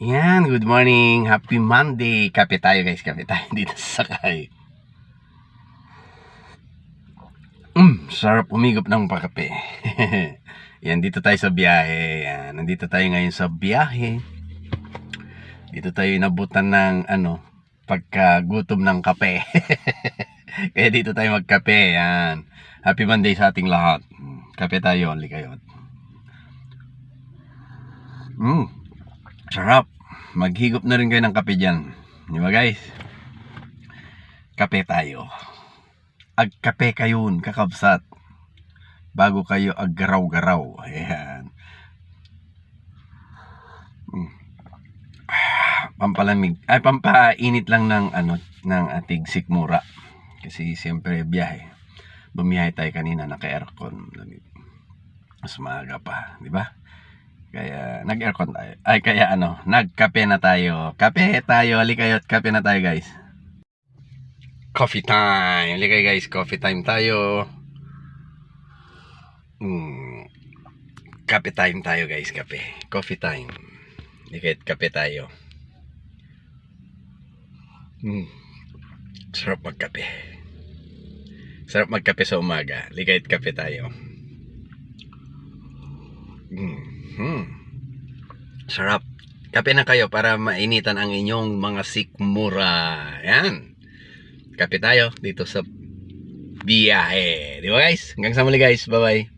Yan, good morning. Happy Monday. Kape tayo guys, kape tayo dito sa Sakay. Sarap umigop ng pakape. Yan, dito tayo sa biyahe. Yan, nandito tayo ngayon sa biyahe. Dito tayo inabutan ng pagkagutom ng kape. Kaya dito tayo magkape. Yan. Happy Monday sa ating lahat. Kape tayo, only kayo. Sarap. Maghigop na rin kayo ng kape dyan. Di ba guys? Kape tayo. Agkape kayon, kakabsat. Bago kayo aggaraw-garaw. Ayan. Pampalamig. Ay, pampainit lang ng ating sikmura. Kasi siyempre biyahe. Bumiyahe tayo kanina, naka-aircon. Mas maaga pa, di ba? Kaya nag-aircon tayo. Ay kaya nagkape na tayo. Kape tayo, halika kayo at kape na tayo guys. Coffee time. Halika guys, coffee time tayo. Kape time tayo guys, kape. Coffee time. Halika at kape tayo. Sarap magkape. Sarap magkape sa umaga. Halika at kape tayo. Sarap. Kape na kayo para mainitan ang inyong mga sikmura. Yan. Kape tayo dito sa biyahe. Di ba guys? Hanggang sa muli guys. Bye bye.